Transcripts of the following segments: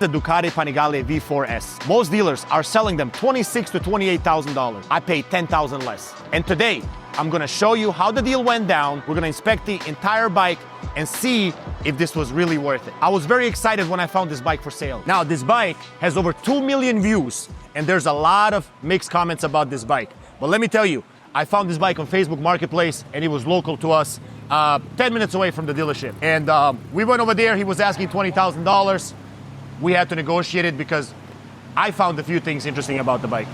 The Ducati Panigale V4S. Most dealers are selling them $26,000 to $28,000. I paid $10,000 less. And today, I'm gonna show you how the deal went down. We're gonna inspect the entire bike and see if this was really worth it. I was very excited when I found this bike for sale. Now, this bike has over 2 million views, and there's a lot of mixed comments about this bike. But let me tell you, I found this bike on Facebook Marketplace, and it was local to us, 10 minutes away from the dealership. And we went over there, he was asking $20,000. We had to negotiate it because I found a few things interesting about the bike.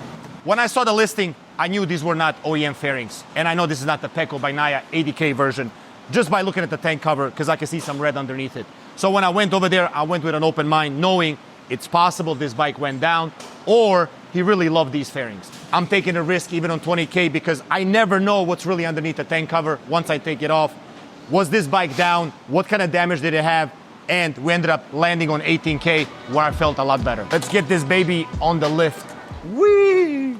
When I saw the listing, I knew these were not OEM fairings. And I know this is not the Pecco by Naya 80K version, just by looking at the tank cover, because I can see some red underneath it. So when I went over there, I went with an open mind, knowing it's possible this bike went down, or he really loved these fairings. I'm taking a risk even on 20K because I never know what's really underneath the tank cover once I take it off. Was this bike down? What kind of damage did it have? And we ended up landing on 18K, where I felt a lot better. Let's get this baby on the lift. Whee!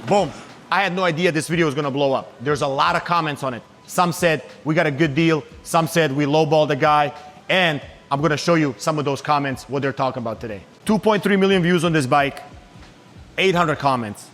Boom. I had no idea this video was gonna blow up. There's a lot of comments on it. Some said we got a good deal. Some said we lowballed the guy. And I'm gonna show you some of those comments, what they're talking about today. 2.3 million views on this bike, 800 comments.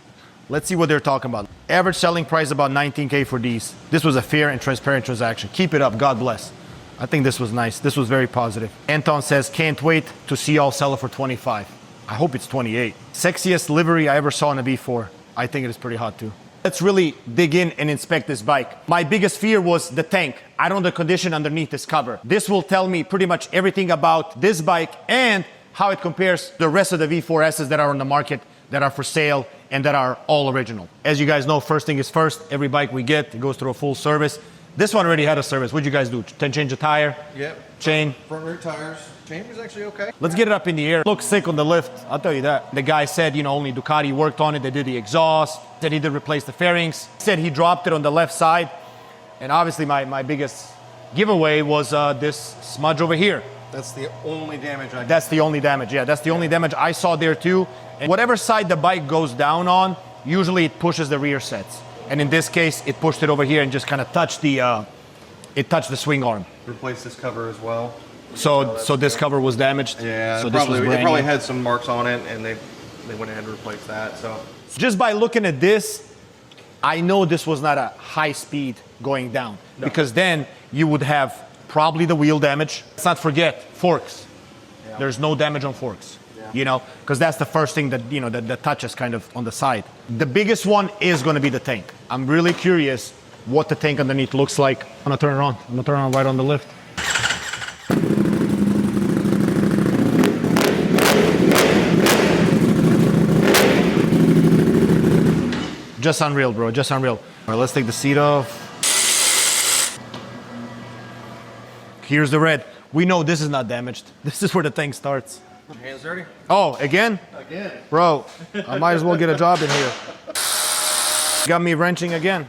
Let's see what they're talking about. Average selling price about 19K for these. This was a fair and transparent transaction. Keep it up, God bless. I think this was nice. This was very positive. Anton says, can't wait to see y'all sell it for 25. I hope it's 28. Sexiest livery I ever saw in a V4. I think it is pretty hot too. Let's really dig in and inspect this bike. My biggest fear was the tank. I don't know the condition underneath this cover. This will tell me pretty much everything about this bike and how it compares to the rest of the V4Ss that are on the market, that are for sale, and that are all original. As you guys know, first thing is first, every bike we get, it goes through a full service. This one already had a service. What'd you guys do? Change a tire? Yep. Chain? Front rear tires. Chain was actually okay. Let's get it up in the air. Looks sick on the lift, I'll tell you that. The guy said, you know, only Ducati worked on it. They did the exhaust. Said he did replace the fairings. Said he dropped it on the left side. And obviously my biggest giveaway was this smudge over here. That's the only damage I That's the only damage, yeah. That's the only damage I saw there too. And whatever side the bike goes down on, usually it pushes the rear sets. And in this case, it pushed it over here and just kind of touched the, it touched the swing arm. replaced this cover as well. So this cover was damaged? Yeah, so it probably had some marks on it, and they went ahead and replaced that. So just by looking at this, I know this was not a high speed going down, because then you would have probably the wheel damage. Let's not forget forks. Yeah. There's no damage on forks. You know, because that's the first thing that, you know, that touches kind of on the side. The biggest one is going to be the tank. I'm really curious what the tank underneath looks like. I'm going to turn it on. I'm going to turn it on right on the lift. Just unreal, bro. Just unreal. All right, let's take the seat off. Here's the red. We know this is not damaged. This is where the tank starts. Hands dirty? Oh, again? Again. Bro, I might as well get a job in here. Got me wrenching again.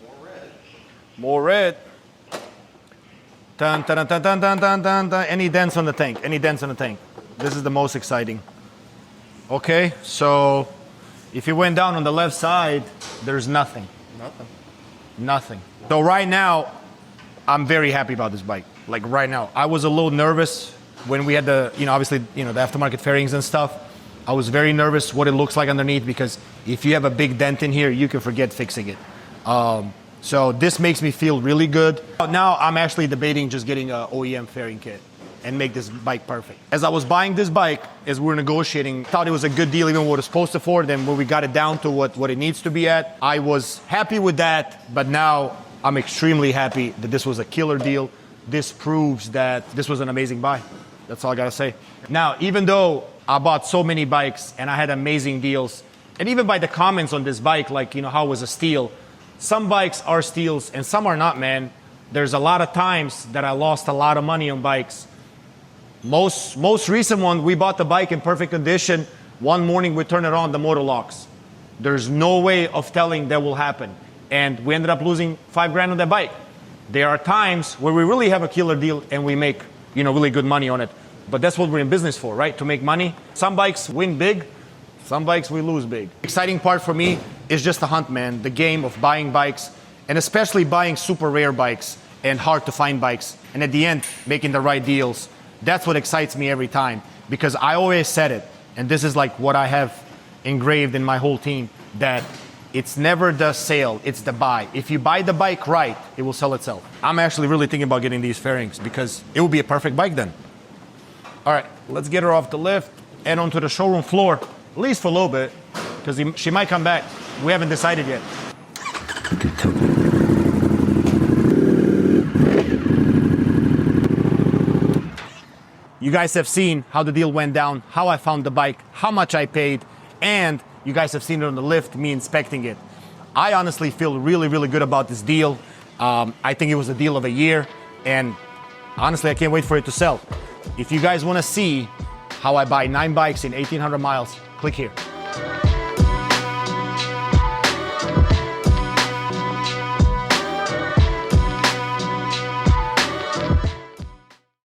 More red. More red. Dun, dun, dun, dun, dun, dun, dun, dun. Any dents on the tank? Any dents on the tank? This is the most exciting. Okay, so if you went down on the left side, there's nothing. Nothing. Nothing. So right now, I'm very happy about this bike. Like right now, I was a little nervous when we had the, you know, obviously, you know, the aftermarket fairings and stuff. I was very nervous what it looks like underneath, because if you have a big dent in here, you can forget fixing it. So this makes me feel really good. Now I'm actually debating just getting an OEM fairing kit and make this bike perfect. As I was buying this bike, as we were negotiating, thought it was a good deal even what it was supposed to for. Then when we got it down to what it needs to be at, I was happy with that. But now I'm extremely happy that this was a killer deal. This proves that this was an amazing buy. That's all I gotta say. Now, even though I bought so many bikes and I had amazing deals, and even by the comments on this bike, like, you know, how it was a steal, some bikes are steals and some are not, man. There's a lot of times that I lost a lot of money on bikes. Most recent one, we bought the bike in perfect condition. One morning we turned it on, the motor locks. There's no way of telling that will happen. And we ended up losing $5 grand on that bike. There are times where we really have a killer deal and we make, you know, really good money on it. But that's what we're in business for, right? To make money. Some bikes win big, some bikes we lose big. Exciting part for me is just the hunt, man. The game of buying bikes, and especially buying super rare bikes and hard to find bikes. And at the end, making the right deals. That's what excites me every time, because I always said it, and this is like what I have engraved in my whole team, that it's never the sale, it's the buy. If you buy the bike right, it will sell itself. I'm actually really thinking about getting these fairings because it will be a perfect bike then. All right, let's get her off the lift and onto the showroom floor, at least for a little bit, because she might come back. We haven't decided yet. You guys have seen how the deal went down, how I found the bike, how much I paid, and you guys have seen it on the lift, me inspecting it. I honestly feel really, really good about this deal. I think it was a deal of a year, and honestly, I can't wait for it to sell. If you guys want to see how I buy 9 bikes in 1,800 miles, click here.